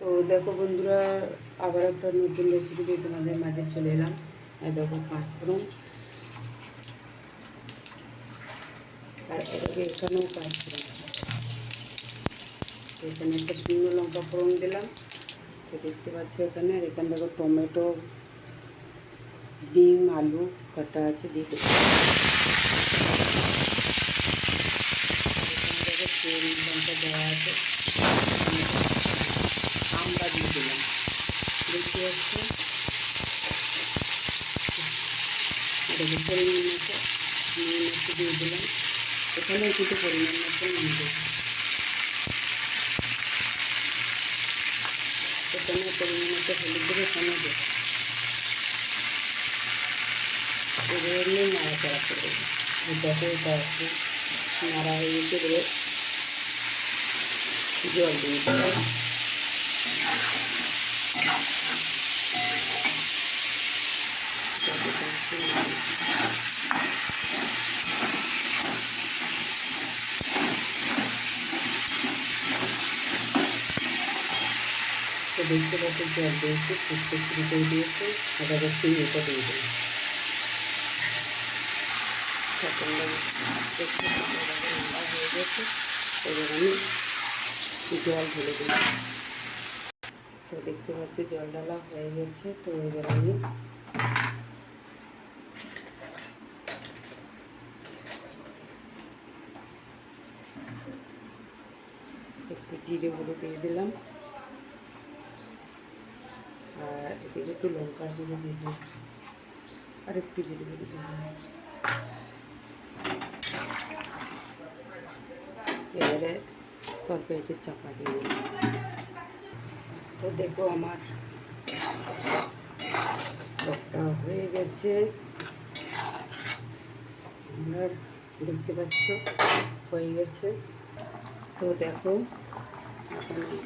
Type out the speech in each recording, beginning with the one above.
তো দেখো বন্ধুরা, আবার একটা নতুন রেসিপি দিয়ে তোমাদের মাঝে চলে এলাম। আর দেখো পাঁচফোড়ন, আর এটাকে এখানেও পাঁচফোড়ন, এখানে একটা শুকনো লঙ্কা ফোড়ন দিলাম। তো দেখতে পাচ্ছি এখানে, আর এখানে দেখো টমেটো, ডিম, আলু কাটা আছে দিয়ে দেবো। এখানে দেখো তেল লঙ্কা দেওয়া আছে, আমরা দিয়ে দিলাম। দেখতে পাচ্ছি এটাকে পরিমাণ মতো নুন একটু দিয়ে দিলাম। এখানে কিন্তু পরিমাণ মতো নুন দেবো। এখানে পরিমাণ মতো হলুদ দেবো, এখানে দেবো। এবার নিয়ে নাড়াচাড়া করে দেবো। দেখো এটা একটু নাড়া হয়ে গেছে, এবারে জল দিয়ে দিলাম। তো দেখতে পাচ্ছি জল দিয়েছি, ফুটতে শুরু করে দিয়েছি। আবার একটু এটা দিয়ে দিলাম। হয়ে গেছে, এবার আমি জল ঢেলে দিলাম। তো দেখতে পাচ্ছি জল ঢালা হয়ে গেছে। তো এবার আমি একটু জিরে গুঁড়ো দিয়ে দিলাম, আর এদিকে একটু লঙ্কার গুঁড়ো দিয়ে দিলাম, আর একটু জিরে গুঁড়ো দিয়ে দিলাম। এবারে তরকারিতে চাপা দিয়ে দিলাম। তো দেখো আমার টকটা হয়ে গেছে, আমরা দেখতে পাচ্ছ হয়ে গেছে। তো দেখো এখানে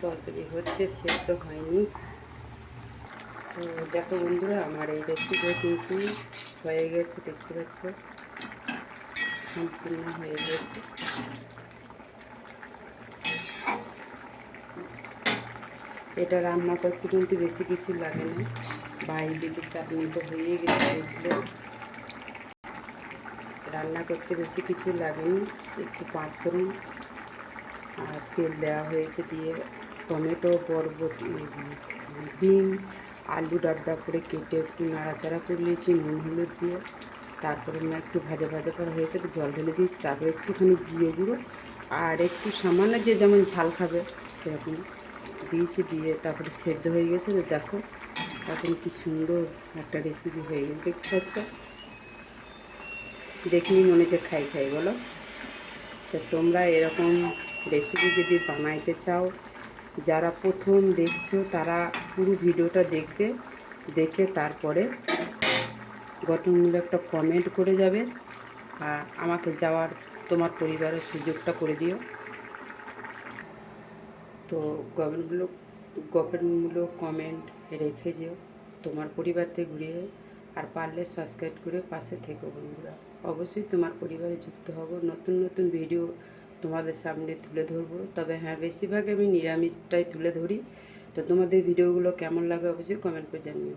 তরকারি হচ্ছে, সেদ্ধ হয়নি। তো দেখো বন্ধুরা, আমার এই রেসিপিটা কিন্তু হয়ে গেছে, দেখতে পাচ্ছ সম্পূর্ণ হয়ে গেছে। এটা রান্না করতে কিন্তু বেশি কিছু লাগে না, বা এইদিকে চাটনি তো হয়ে গেছে। দেখলে রান্না করতে বেশি কিছু লাগেনি, একটু পাঁচফোড়ন আর তেল দেওয়া হয়েছে, দিয়ে টমেটো, বরবটি, ডিম, আলু ডাবডা করে কেটে একটু নাড়াচাড়া করে নিয়েছি নুন হলুদ দিয়ে। তারপরে না একটু ভাজা ভাজা করা হয়েছে, তো জল ঢেলে দিয়েছি। তারপরে একটুখানি জিরে গুঁড়ো আর একটু সামান্য যে যেমন ঝাল খাবে সেরকম দিয়েছি, দিয়ে তারপরে সেদ্ধ হয়ে গেছে। তো দেখো এখন কি সুন্দর একটা রেসিপি হয়ে গেছে, দেখতে পাচ্ছ। দেখলেই মনে হচ্ছে খাই খাই, বলো। তো তোমরা এরকম রেসিপি যদি বানাইতে চাও, যারা প্রথম দেখছো তারা পুরো ভিডিওটা দেখবে, দেখে তারপরে গঠনমূলক একটা কমেন্ট করে যাবে, আর আমাকে যাওয়ার তোমার পরিবারের সুযোগটা করে দিও। তো গঠনমূলক কমেন্ট রেখে যেও তোমার পরিবার থেকে ঘুরিয়ে, আর পারলে সাবস্ক্রাইব করে পাশে থেকো বন্ধুরা। অবশ্যই তোমার পরিবারে যুক্ত হব, নতুন নতুন ভিডিও তোমাদের সামনে তুলে ধরবো। তবে হ্যাঁ, বেশিরভাগ আমি নিরামিষটাই তুলে ধরি। তো তোমাদের ভিডিওগুলো কেমন লাগে অবশ্যই কমেন্ট করে জানিও।